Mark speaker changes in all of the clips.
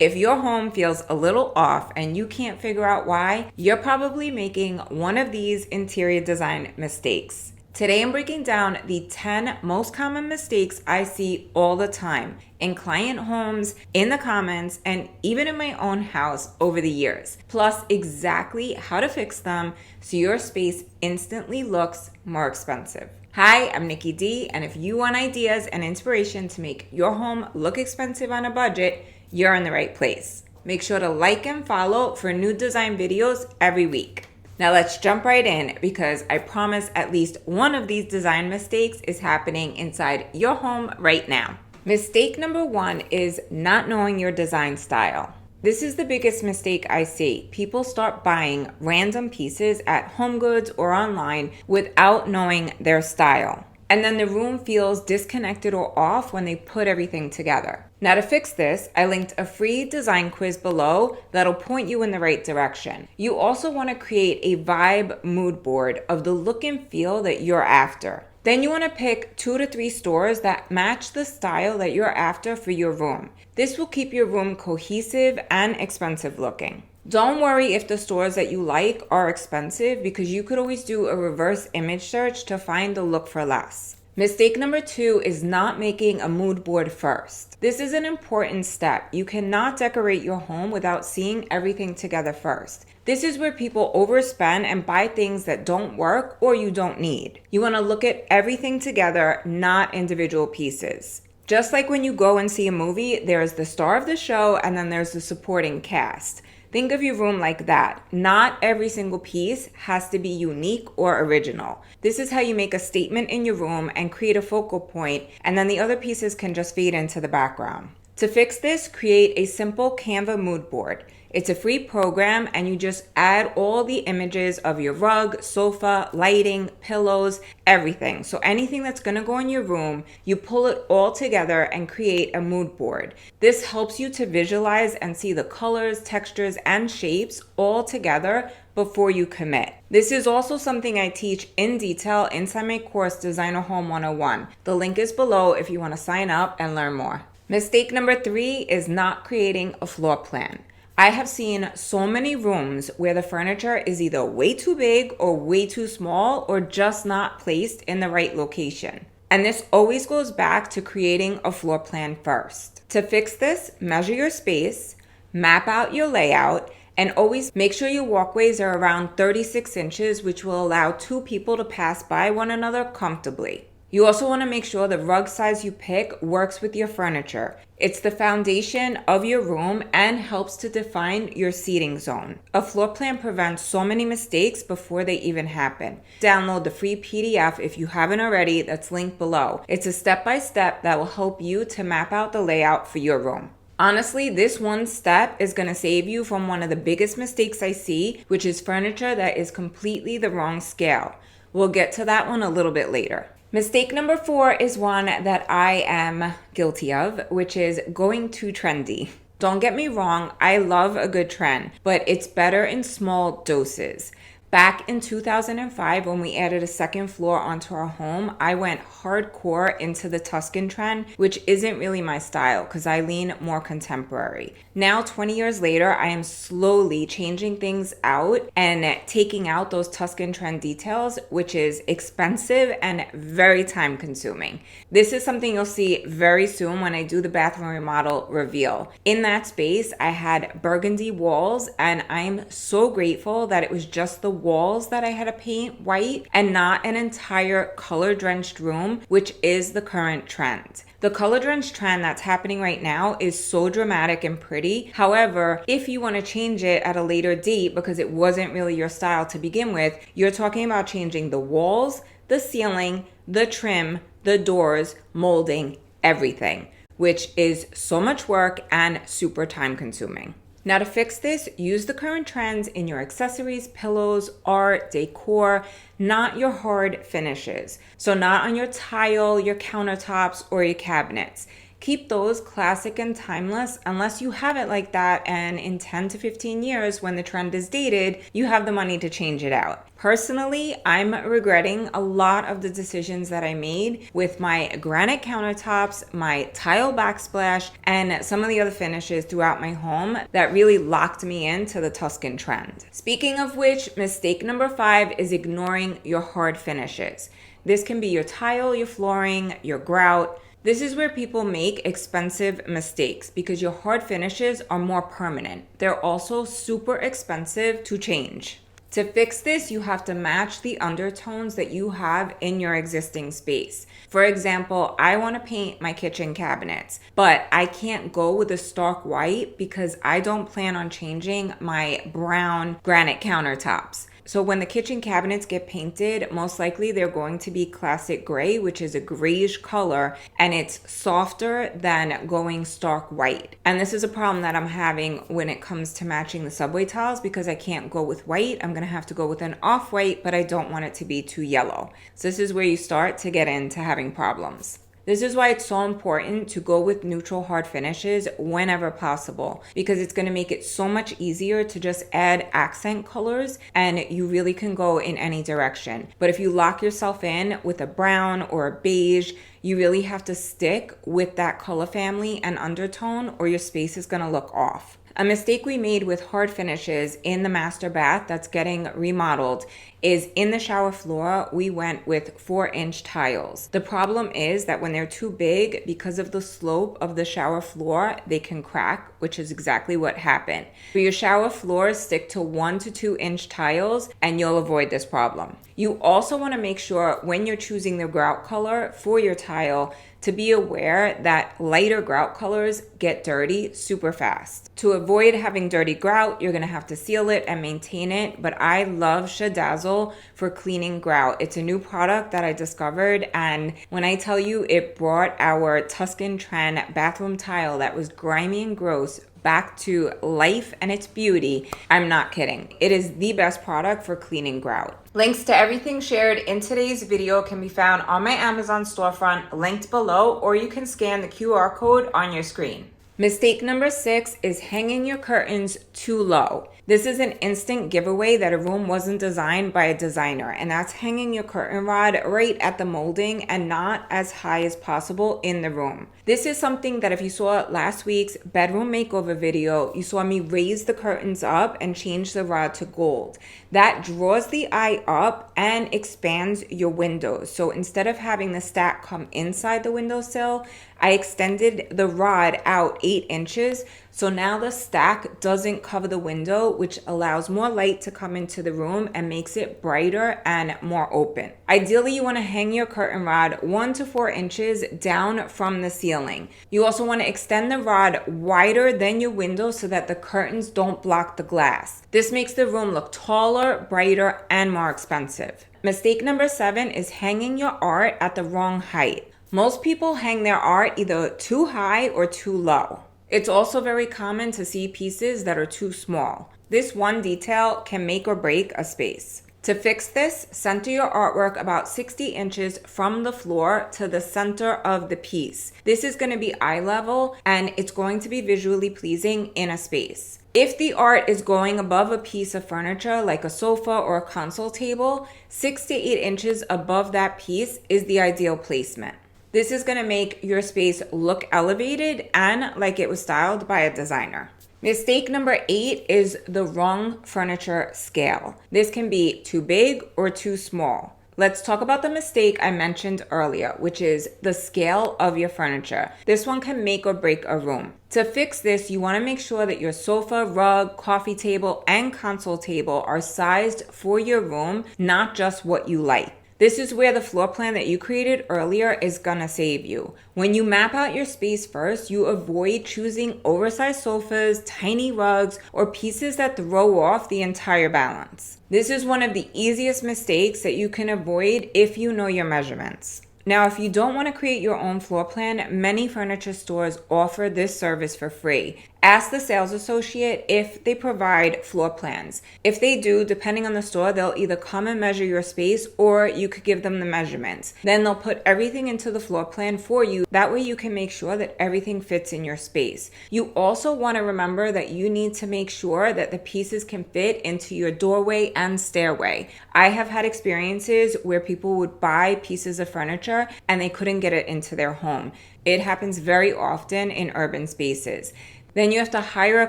Speaker 1: If your home feels a little off and you can't figure out why, you're probably making one of these interior design mistakes. Today I'm breaking down the 10 most common mistakes I see all the time in client homes, in the comments, and even in my own house over the years. Plus, exactly how to fix them so your space instantly looks more expensive. Hi, I'm Nikki D, and if you want ideas and inspiration to make your home look expensive on a budget, you're in the right place. Make sure to like and follow for new design videos every week. Now let's jump right in because I promise at least one of these design mistakes is happening inside your home right now. Mistake number 1 is not knowing your design style. This is the biggest mistake I see. People start buying random pieces at HomeGoods or online without knowing their style. And then the room feels disconnected or off when they put everything together. Now to fix this, I linked a free design quiz below that'll point you in the right direction. You also want to create a vibe mood board of the look and feel that you're after. Then you want to pick 2 to 3 stores that match the style that you're after for your room. This will keep your room cohesive and expensive looking. Don't worry if the stores that you like are expensive because you could always do a reverse image search to find the look for less. Mistake number 2 is not making a mood board first. This is an important step. You cannot decorate your home without seeing everything together first. This is where people overspend and buy things that don't work or you don't need. You want to look at everything together, not individual pieces. Just like when you go and see a movie, there's the star of the show and then there's the supporting cast. Think of your room like that. Not every single piece has to be unique or original. This is how you make a statement in your room and create a focal point, and then the other pieces can just fade into the background. To fix this, create a simple Canva mood board. It's a free program and you just add all the images of your rug, sofa, lighting, pillows, everything. So anything that's gonna go in your room, you pull it all together and create a mood board. This helps you to visualize and see the colors, textures, and shapes all together before you commit. This is also something I teach in detail inside my course, Design a Home 101. The link is below if you wanna sign up and learn more. Mistake number 3 is not creating a floor plan. I have seen so many rooms where the furniture is either way too big or way too small or just not placed in the right location. And this always goes back to creating a floor plan first. To fix this, measure your space, map out your layout, and always make sure your walkways are around 36 inches, which will allow 2 people to pass by one another comfortably. You also want to make sure the rug size you pick works with your furniture. It's the foundation of your room and helps to define your seating zone. A floor plan prevents so many mistakes before they even happen. Download the free PDF if you haven't already, that's linked below. It's a step-by-step that will help you to map out the layout for your room. Honestly, this one step is going to save you from one of the biggest mistakes I see, which is furniture that is completely the wrong scale. We'll get to that one a little bit later. Mistake number 4 is one that I am guilty of, which is going too trendy. Don't get me wrong, I love a good trend, but it's better in small doses. Back in 2005, when we added a second floor onto our home, I went hardcore into the Tuscan trend, which isn't really my style because I lean more contemporary. Now, 20 years later, I am slowly changing things out and taking out those Tuscan trend details, which is expensive and very time consuming. This is something you'll see very soon when I do the bathroom remodel reveal. In that space, I had burgundy walls, and I'm so grateful that it was just the walls that I had to paint white and not an entire color-drenched room, which is the current trend. The color-drenched trend that's happening right now is so dramatic and pretty. However, if you want to change it at a later date because it wasn't really your style to begin with, you're talking about changing the walls, the ceiling, the trim, the doors, molding, everything, which is so much work and super time consuming. Now to fix this, use the current trends in your accessories, pillows, art, decor, not your hard finishes. So not on your tile, your countertops, or your cabinets. keep those classic and timeless unless you have it like that and in 10 to 15 years when the trend is dated, you have the money to change it out. Personally, I'm regretting a lot of the decisions that I made with my granite countertops, my tile backsplash, and some of the other finishes throughout my home that really locked me into the Tuscan trend. Speaking of which, mistake number 5 is ignoring your hard finishes. This can be your tile, your flooring, your grout. This is where people make expensive mistakes because your hard finishes are more permanent. They're also super expensive to change. To fix this, you have to match the undertones that you have in your existing space. For example, I want to paint my kitchen cabinets, but I can't go with a stark white because I don't plan on changing my brown granite countertops. So when the kitchen cabinets get painted, most likely they're going to be classic gray, which is a grayish color, and it's softer than going stark white. And this is a problem that I'm having when it comes to matching the subway tiles because I can't go with white. I'm gonna have to go with an off-white, but I don't want it to be too yellow. So this is where you start to get into having problems. This is why it's so important to go with neutral hard finishes whenever possible, because it's going to make it so much easier to just add accent colors and you really can go in any direction. But if you lock yourself in with a brown or a beige, you really have to stick with that color family and undertone or your space is going to look off. A mistake we made with hard finishes in the master bath that's getting remodeled is in the shower floor, we went with 4-inch tiles. The problem is that when they're too big, because of the slope of the shower floor, they can crack, which is exactly what happened. For your shower floors, stick to 1 to 2-inch tiles and you'll avoid this problem. You also want to make sure when you're choosing the grout color for your tile to be aware that lighter grout colors get dirty super fast. To avoid having dirty grout, you're gonna have to seal it and maintain it, but I love Shadazzle for cleaning grout. It's a new product that I discovered, and when I tell you it brought our Tuscan trend bathroom tile that was grimy and gross back to life and its beauty, I'm not kidding. It is the best product for cleaning grout. Links to everything shared in today's video can be found on my Amazon storefront, linked below, or you can scan the QR code on your screen. Mistake number 6 is hanging your curtains too low. This is an instant giveaway that a room wasn't designed by a designer, and that's hanging your curtain rod right at the molding and not as high as possible in the room. This is something that if you saw last week's bedroom makeover video, you saw me raise the curtains up and change the rod to gold. That draws the eye up and expands your windows. So instead of having the stack come inside the windowsill, I extended the rod out 8 inches. So now the stack doesn't cover the window, which allows more light to come into the room and makes it brighter and more open. Ideally, you want to hang your curtain rod 1 to 4 inches down from the ceiling. You also want to extend the rod wider than your window so that the curtains don't block the glass. This makes the room look taller, brighter, and more expensive. Mistake number 7 is hanging your art at the wrong height. Most people hang their art either too high or too low. It's also very common to see pieces that are too small. This one detail can make or break a space. To fix this, center your artwork about 60 inches from the floor to the center of the piece. This is going to be eye level and it's going to be visually pleasing in a space. If the art is going above a piece of furniture like a sofa or a console table, 6 to 8 inches above that piece is the ideal placement. This is going to make your space look elevated and like it was styled by a designer. Mistake number 8 is the wrong furniture scale. This can be too big or too small. Let's talk about the mistake I mentioned earlier, which is the scale of your furniture. This one can make or break a room. To fix this, you want to make sure that your sofa, rug, coffee table, and console table are sized for your room, not just what you like. This is where the floor plan that you created earlier is gonna save you. When you map out your space first, you avoid choosing oversized sofas, tiny rugs, or pieces that throw off the entire balance. This is one of the easiest mistakes that you can avoid if you know your measurements. Now, if you don't want to create your own floor plan, many furniture stores offer this service for free. Ask the sales associate if they provide floor plans. If they do, depending on the store, they'll either come and measure your space or you could give them the measurements. Then they'll put everything into the floor plan for you. That way you can make sure that everything fits in your space. You also want to remember that you need to make sure that the pieces can fit into your doorway and stairway. I have had experiences where people would buy pieces of furniture and they couldn't get it into their home. It happens very often in urban spaces. Then you have to hire a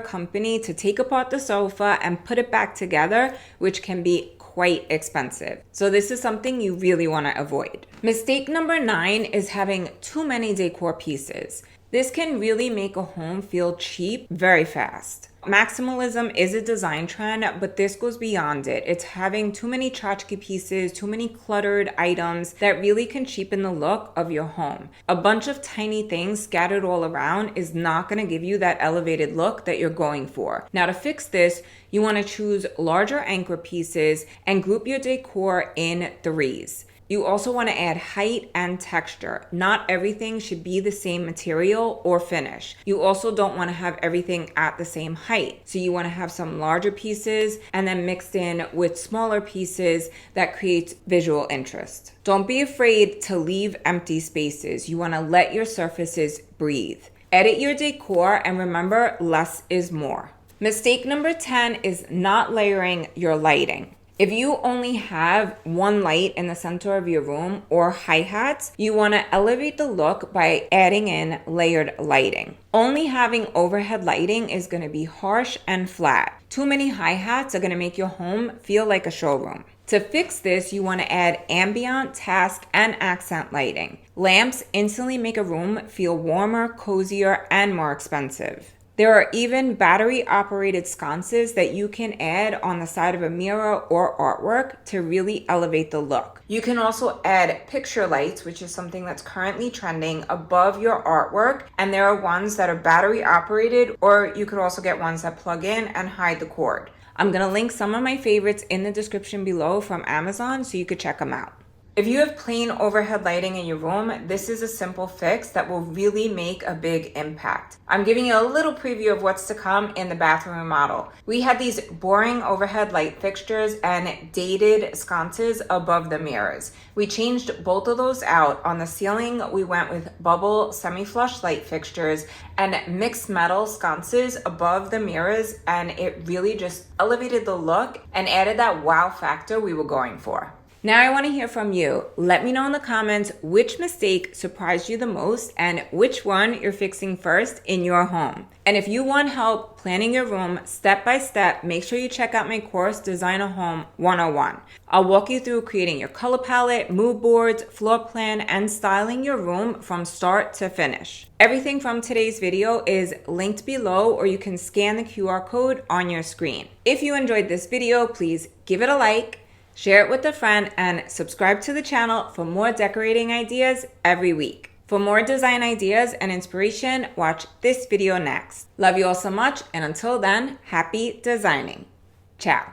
Speaker 1: company to take apart the sofa and put it back together, which can be quite expensive. So this is something you really want to avoid. Mistake number 9 is having too many decor pieces. This can really make a home feel cheap very fast. Maximalism is a design trend, but this goes beyond it. It's having too many tchotchke pieces, too many cluttered items that really can cheapen the look of your home. A bunch of tiny things scattered all around is not going to give you that elevated look that you're going for. Now, to fix this, you want to choose larger anchor pieces and group your decor in threes. You also want to add height and texture. Not everything should be the same material or finish. You also don't want to have everything at the same height. So you want to have some larger pieces and then mixed in with smaller pieces that creates visual interest. Don't be afraid to leave empty spaces. You want to let your surfaces breathe. Edit your decor and remember, less is more. Mistake number 10 is not layering your lighting. If you only have one light in the center of your room or hi-hats, you want to elevate the look by adding in layered lighting. Only having overhead lighting is going to be harsh and flat. Too many hi-hats are going to make your home feel like a showroom. To fix this, you want to add ambient, task, and accent lighting. Lamps instantly make a room feel warmer, cozier, and more expensive. There are even battery-operated sconces that you can add on the side of a mirror or artwork to really elevate the look. You can also add picture lights, which is something that's currently trending, above your artwork, and there are ones that are battery-operated, or you could also get ones that plug in and hide the cord. I'm going to link some of my favorites in the description below from Amazon so you could check them out. If you have plain overhead lighting in your room, this is a simple fix that will really make a big impact. I'm giving you a little preview of what's to come in the bathroom remodel. We had these boring overhead light fixtures and dated sconces above the mirrors. We changed both of those out. On the ceiling, we went with bubble semi-flush light fixtures and mixed metal sconces above the mirrors, and it really just elevated the look and added that wow factor we were going for. Now I want to hear from you. Let me know in the comments which mistake surprised you the most and which one you're fixing first in your home. And if you want help planning your room step by step, make sure you check out my course, Design a Home 101. I'll walk you through creating your color palette, mood boards, floor plan, and styling your room from start to finish. Everything from today's video is linked below, or you can scan the QR code on your screen. If you enjoyed this video, please give it a like, share it with a friend, and subscribe to the channel for more decorating ideas every week. For more design ideas and inspiration, watch this video next. Love you all so much, and until then, happy designing. Ciao.